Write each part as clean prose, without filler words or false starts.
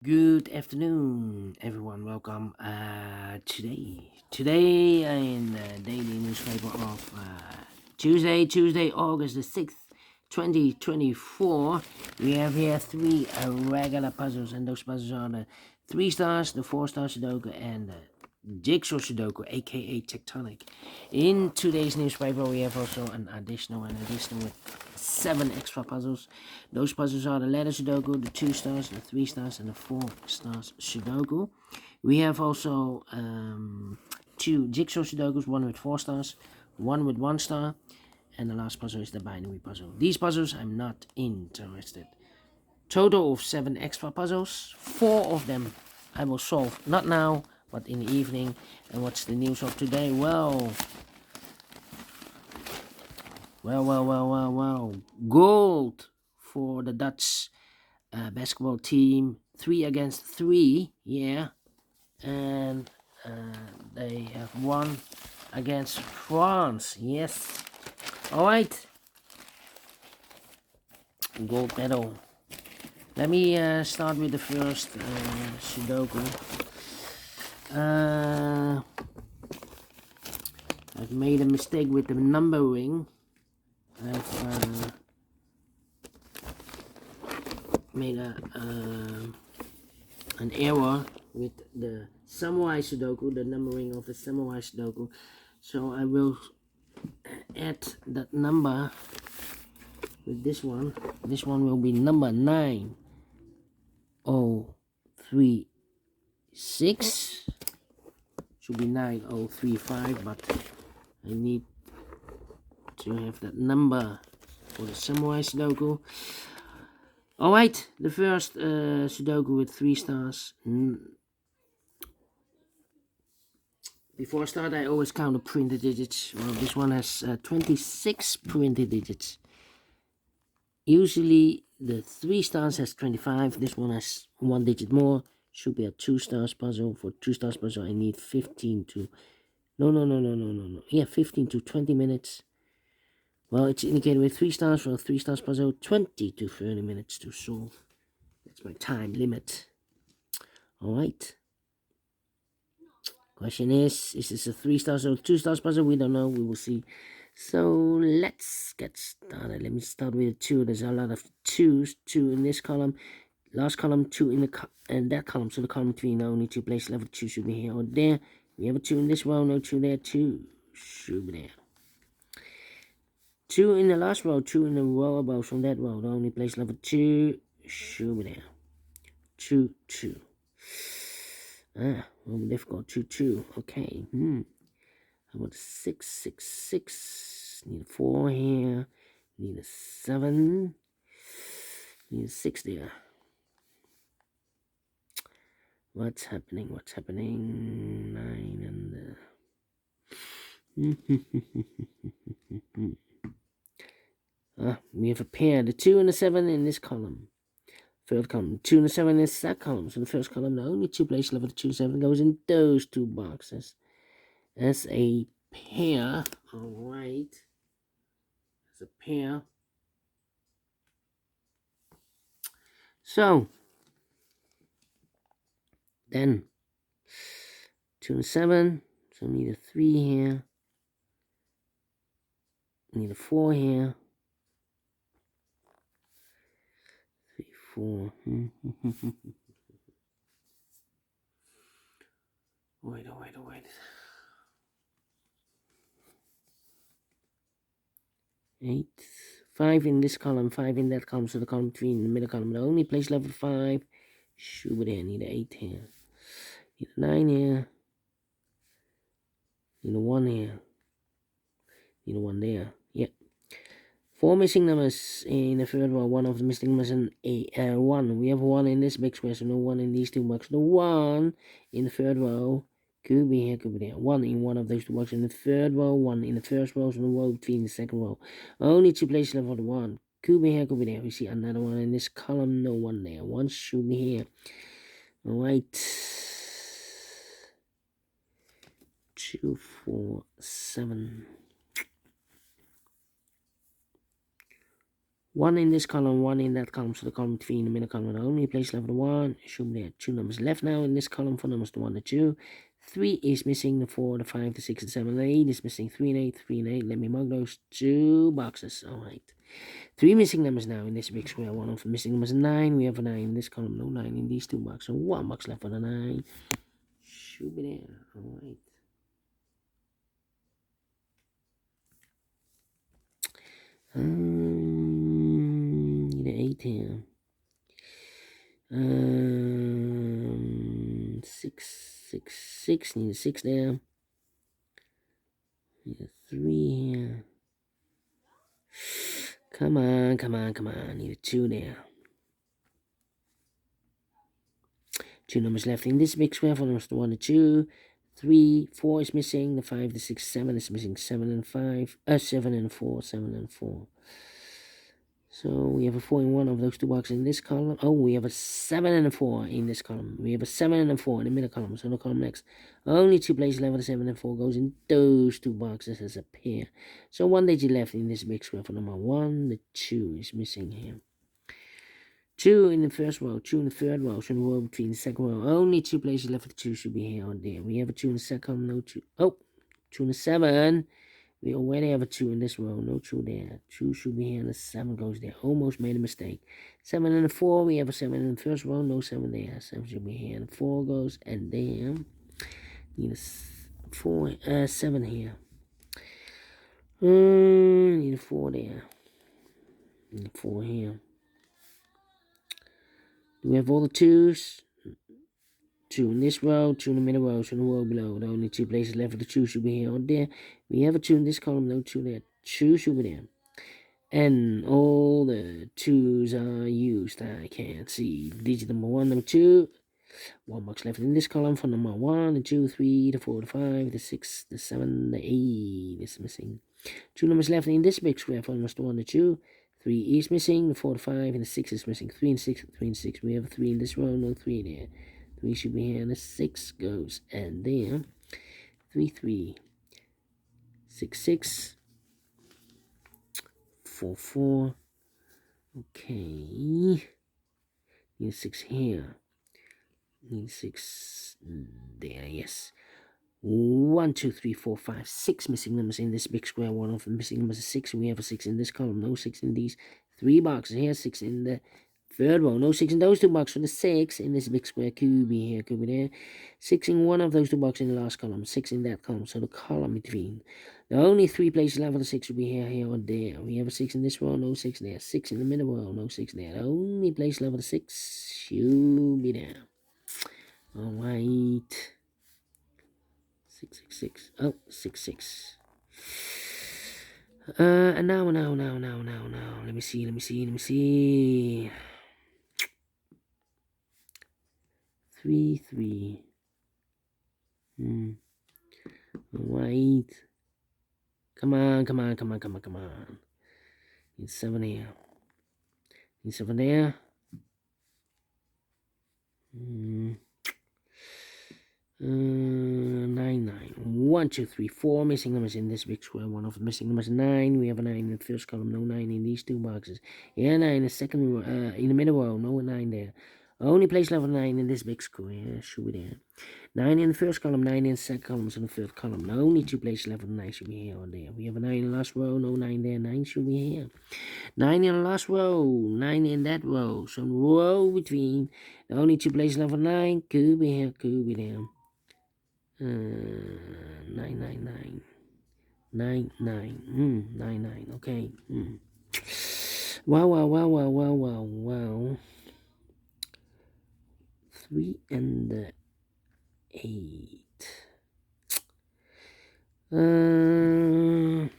Good afternoon, everyone. Welcome. Today in the daily newspaper of Tuesday, August the 6th, 2024. We have here three regular puzzles, and those puzzles are the 3 stars, the 4 star Sudoku, and the JigSaw Sudoku, aka Tectonic. In today's newspaper, we have also an additional with 7 extra puzzles. Those puzzles are the letter Sudoku, the 2 stars, the 3 stars, and the 4 stars Sudoku. We have also 2 JigSaw Sudokus, one with 4 stars, one with 1 star, and the last puzzle is the binary puzzle. These puzzles I'm not interested. Total of 7 extra puzzles. 4 of them I will solve not now, but in the evening. And what's the news of today? Well. Gold for the Dutch basketball team. 3 against 3, yeah. And they have won against France, yes. Alright. Gold medal. Let me start with the first Sudoku. I've made a mistake with the numbering. I've made an error with the Samurai Sudoku, the numbering of the Samurai Sudoku. So I will add that number with this one. This one will be number 9036. Should be 9035, but I need to have that number for the Samurai Sudoku. Alright, the first Sudoku with 3 stars. Before I start, I always count the printed digits. Well, this one has 26 printed digits. Usually the 3 stars has 25. This one has 1 digit more. Should be a 2 stars puzzle. For 2 stars puzzle, I need 15 to... No. Yeah, 15 to 20 minutes. Well, it's indicated with 3 stars for a 3 stars puzzle. 20 to 30 minutes to solve. That's my time limit. Alright. Question is this a 3 stars or 2 stars puzzle? We don't know. We will see. So let's get started. Let me start with a 2. There's a lot of 2s. 2 in this column. Last column, 2 in that column. So the column between only 2 places. Level 2 should be here or there. We have a 2 in this row. No 2 there. 2 should be there. 2 in the last row. 2 in the row above from that row. The only place level 2 should be there. 2. Will be difficult. 2. Okay. How about 6. Need a 4 here. Need a 7. Need a 6 there. What's happening? 9 and we have a pair. The 2 and the 7 in this column. Third column. 2 and the 7 in this that column. So the first column, the only 2 places level 2 7 goes in those 2 boxes. As a pair. Alright. As a pair. So then 2 and 7. So we need a 3 here. We need a 4 here. 3, 4. Wait. 8. 5 in this column, 5 in that column, so the column between the middle column. The only place level 5 should be there. Need an 8 here. Need a 9 here. Need a 1 here. Need a 1 there. Yep. 4 missing numbers in the third row. 1 of the missing numbers in a 1. We have 1 in this big square, so no 1 in these 2 boxes. The 1 in the third row could be here, could be there. 1 in one of those 2 boxes in the third row. 1 in the first row, so the row between the second row. Only 2 places left for the 1. Could be here, could be there. We see another 1 in this column. No 1 there. 1 should be here. Alright. 2, 4, 7. 1 in this column, 1 in that column, so the column between the middle column only place level 1. Should be there 2 numbers left now in this column for numbers 1 to 2. 3 is missing, the 4, the 5, the 6, the 7, the 8 is missing, 3 and 8, 3 and 8. Let me mark those 2 boxes. Alright. 3 missing numbers now in this big square. 1 of the missing numbers 9. We have a 9 in this column, no 9 in these 2 boxes. So 1 box left for the 9. Should be there. Alright. Need an 8 here. 6, 6, 6. Need a 6 there. Need a 3 here. Come on, come on, come on. Need a 2 there. 2 numbers left in this big square for numbers 1 to 2. 3, 4 is missing. The 5, the 6, 7 is missing. 7 and 5. 7 and 4. 7 and 4. So we have a 4 in one of those 2 boxes in this column. Oh, we have a 7 and a 4 in this column. We have a 7 and a 4 in the middle column. So the column next. Only 2 places left. The 7 and 4 goes in those 2 boxes as a pair. So 1 digit left in this big square for number 1. The 2 is missing here. 2 in the first row, 2 in the third row, so in the row between the second row. Only 2 places left for the 2 should be here or there. We have a 2 in the second column, no 2. Oh, 2 in the 7. We already have a 2 in this row, no 2 there. 2 should be here, and the 7 goes there. Almost made a mistake. 7 and the 4, we have a 7 in the first row, no 7 there. 7 should be here, and the 4 goes, and there. Need a 7 here. Need a 4 there. Need a 4 here. We have all the 2s. 2 in this row, 2 in the middle row, 2 in the row below. The only 2 places left for the 2 should be here or there. We have a 2 in this column, no 2 there. 2 should be there. And all the 2s are used. I can't see digit number 1, number 2. 1 box left in this column for number 1, the 2, 3, the 4, the 5, the 6, the 7, the 8 is missing. 2 numbers left in this big square for numbers 1, the 2. 3 is missing, the 4, the 5, and the 6 is missing. 3 and 6, 3 and 6. We have a 3 in this row, no 3 there. 3 should be here, and the 6 goes, and there. 3, 3. 6, 6. 4, 4. Okay. Need a 6 here. Need 6 there, yes. 1, 2, 3, 4, 5, 6 missing numbers in this big square. 1 of the missing numbers is 6. We have a 6 in this column, no 6 in these 3 boxes here. 6 in the third row, no 6 in those 2 boxes. For the 6 in this big square, could be here, could be there. 6 in one of those 2 boxes in the last column, 6 in that column. So the column between. The only 3 places left for the 6 will be here, here, or there. We have a 6 in this row, no 6 there. 6 in the middle row, no 6 there. The only place left for the 6 should be there. Alright. 6, 6, 6. Oh, 6, 6. And now. Let me see. 3, 3. Alright. Come on. Need 7 here. Need 7 there. 9, 9. 1, 2, 3, 4 missing numbers in this big square. 1 of the missing numbers 9. We have a 9 in the first column, no 9 in these 2 boxes. Yeah, 9 in the second in the middle row, no 9 there. Only place level 9 in this big square should be there. 9 in the first column, 9 in the second column, so the third column. The only 2 places level 9 should be here or there. We have a 9 in the last row, no 9 there. 9 should be here. 9 in the last row, 9 in that row. So the row between. The only 2 places level 9 could be here, could be there. 9, 9, 9. 9. Okay. Wow. 3 and the 8. 1,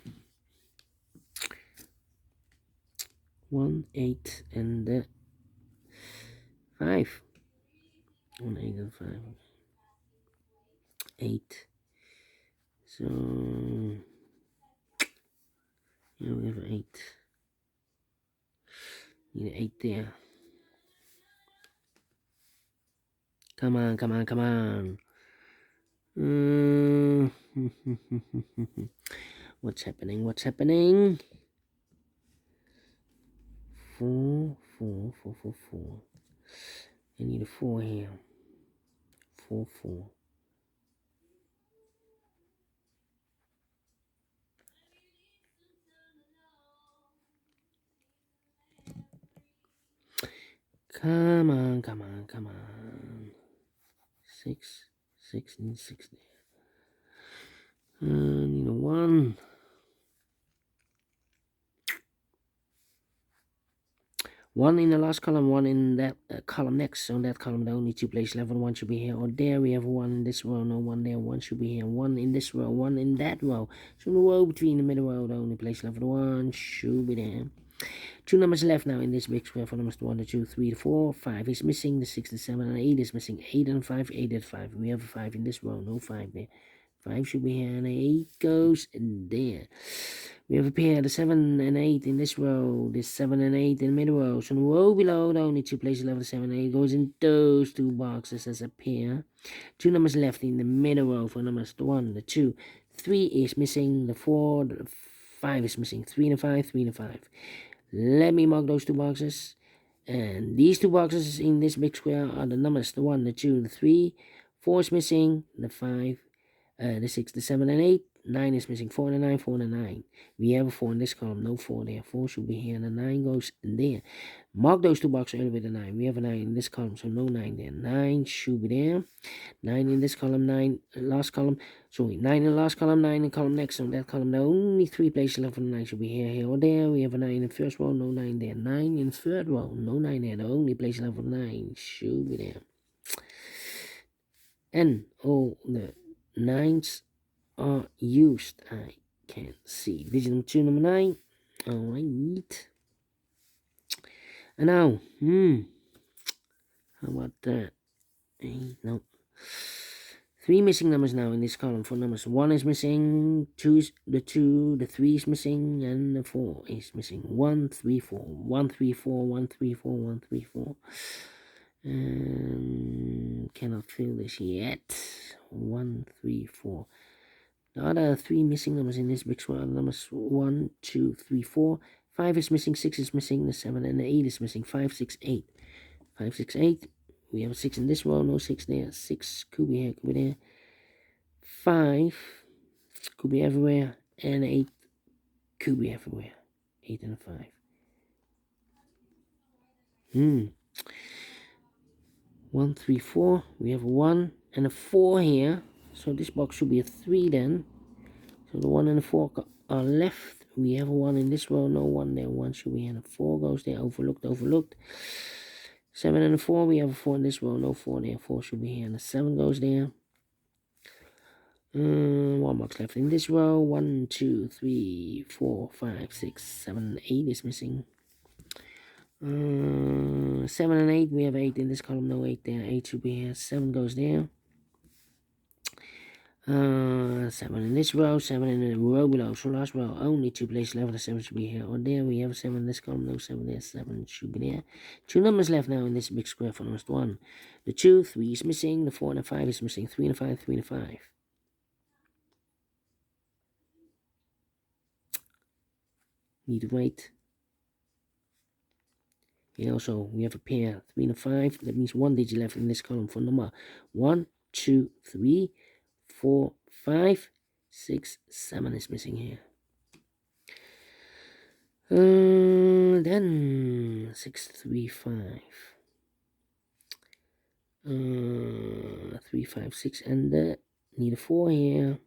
8 and the 5. 1, 8 and 5. 8. So yeah, we have 8. Need 8 there. Come on. What's happening? 4, 4, 4, 4, 4. I need a 4 here. 4, 4. Come on, come on, come on. 6, 6, and 6 there. Need a 1. 1 in the last column, 1 in that column next. So in that column, the only 2 places left. 1 should be here or there. We have 1 in this row, no 1 there. 1 should be here. 1 in this row, 1 in that row. So in the row between the middle row, the only place left. 1 should be there. 2 numbers left now in this big square for numbers 1, 2, 3, 4, 5 is missing. The 6, the 7, and 8 is missing. 8 and 5, 8 and 5. We have a 5 in this row, no 5 there. 5 should be here, and 8 goes in there. We have a pair, the 7 and 8 in this row, this 7 and 8 in the middle row. So in the row below, the only 2 places left, the 7 and 8 goes in those 2 boxes as a pair. 2 numbers left in the middle row for numbers the 1, the 2, 3 is missing, the 4, the 5 is missing, 3 and a 5, 3 and a 5. Let me mark those 2 boxes. And these 2 boxes in this big square are the numbers, the 1, the 2, the 3, 4 is missing, the 5, the 6, the 7, and 8. 9 is missing. 4 and a 9, 4 and a 9. We have a 4 in this column, no 4 there. 4 should be here, and the 9 goes in there. Mark those 2 boxes earlier with a 9. We have a 9 in this column, so no 9 there. 9 should be there. 9 in this column, 9 last column. Sorry, 9 in the last column, 9 in the column next. So in that column, the only 3 places left for the 9 should be here, here, or there. We have a 9 in the first row, no 9 there. 9 in the third row, no 9 there. The only place left for the 9 should be there. And all the 9s are used. I can't see. Digit number 2, number 9. Alright. And now, how about that? 8, no. 3 missing numbers now in this column for numbers. 1 is missing, 2 is the 2, the 3 is missing, and the 4 is missing. 1, 3, 4. 1, 3, 4, 1, 3, 4, 1, 3, 4. Cannot fill this yet. 1, 3, 4. The other 3 missing numbers in this big square are numbers 1, 2, 3, 4. 5 is missing, 6 is missing, the 7 and the 8 is missing. 5, 6, 8. 5, 6, 8. We have a 6 in this row, no 6 there. 6 could be here, could be there. 5 could be everywhere. And 8 could be everywhere. 8 and a 5. 1, 3, 4. We have a 1 and a 4 here. So this box should be a 3 then. So the 1 and the 4 are left. We have a 1 in this row, no 1 there. 1 should be here, and a 4 goes there. Overlooked, overlooked. 7 and a 4, we have a 4 in this row, no 4 there. 4 should be here, and a 7 goes there. 1 box left in this row. 1, 2, 3, 4, 5, 6, 7, 8 is missing. 7 and 8, we have 8 in this column, no 8 there. 8 should be here, 7 goes there. 7 in this row, 7 in the row below. So last row, only 2 places left. The 7 should be here or there. We have a 7 in this column, no 7 there. 7 should be there. 2 numbers left now in this big square for numbers 1. The 2, 3 is missing. The 4 and the 5 is missing. 3 and a 5, 3 and a 5. Need to wait. Here also, we have a pair, 3 and a 5. That means 1 digit left in this column for number 1, 2, 3, 4, 5, 6, 7 is missing here. Then 6, 3, 5. 3, 5, 6, and need a 4 here.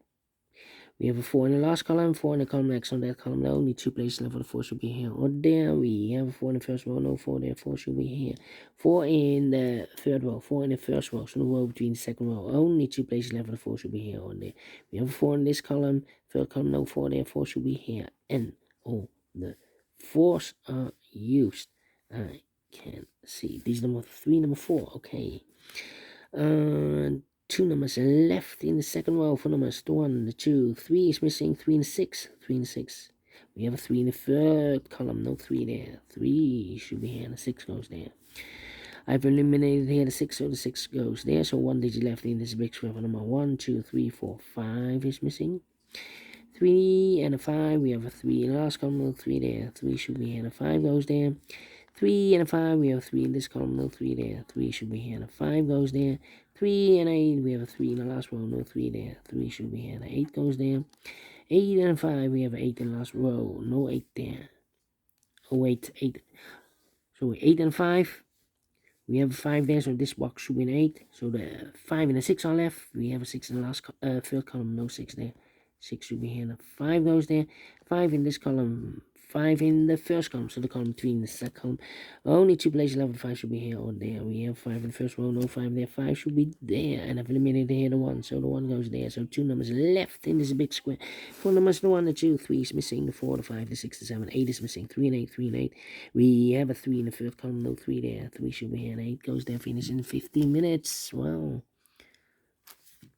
We have a 4 in the last column, 4 in the column next. On that column, there only 2 places left for the 4 should be here or there. We have a 4 in the first row, no 4 there. 4 should be here. 4 in the third row, 4 in the first row. So the row between the second row, only 2 places left for the 4 should be here or there. We have a 4 in this column, third column, no 4 there. 4 should be here. And all the 4s are used. I can see. These number 3, number 4. Okay. 2 numbers left in the second row for numbers 1, the 2, 3 is missing, 3 and 6, 3 and 6. We have a 3 in the third column, no 3 there. 3 should be here, and the 6 goes there. I've eliminated here the 6, so the 6 goes there. So 1 digit left in this big square for number 1, 2, 3, 4, 5 is missing. 3 and a 5, we have a 3 in the last column, no 3 there. 3 should be here, and a 5 goes there. 3 and a 5, we have a 3 in this column, no 3 there. 3 should be here, and a 5 goes there. 3 and 8, we have a 3 in the last row, no 3 there. 3 should be here, and 8 goes there. 8 and a 5, we have an 8 in the last row, no 8 there. Oh wait, 8. So 8 and 5, we have a 5 there, so this box should be an 8. So the 5 and a 6 are left. We have a 6 in the last third column, no 6 there. 6 should be here, and a 5 goes there. 5 in this column, 5 in the first column, so the column between the second column. Only 2 places left, 5 should be here or there. We have 5 in the first row, no 5 there. 5 should be there, and I've eliminated here the 1, so the 1 goes there. So 2 numbers left in this big square. 4 numbers, the 1, the 2, 3 is missing, the 4, the 5, the 6, the 7, 8 is missing, 3 and 8, 3 and 8. We have a 3 in the third column, no 3 there. 3 should be here, and 8 goes there. Finish in 15 minutes. Wow.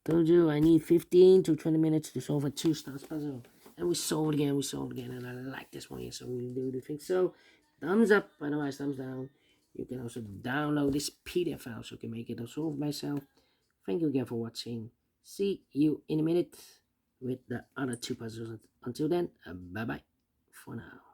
Told you I need 15 to 20 minutes to solve a 2 stars puzzle. And we solved again, and I like this one here, so we do the thing. So, thumbs up, otherwise thumbs down. You can also download this PDF file so you can make it solve myself. Thank you again for watching. See you in a minute with the other 2 puzzles. Until then, bye-bye for now.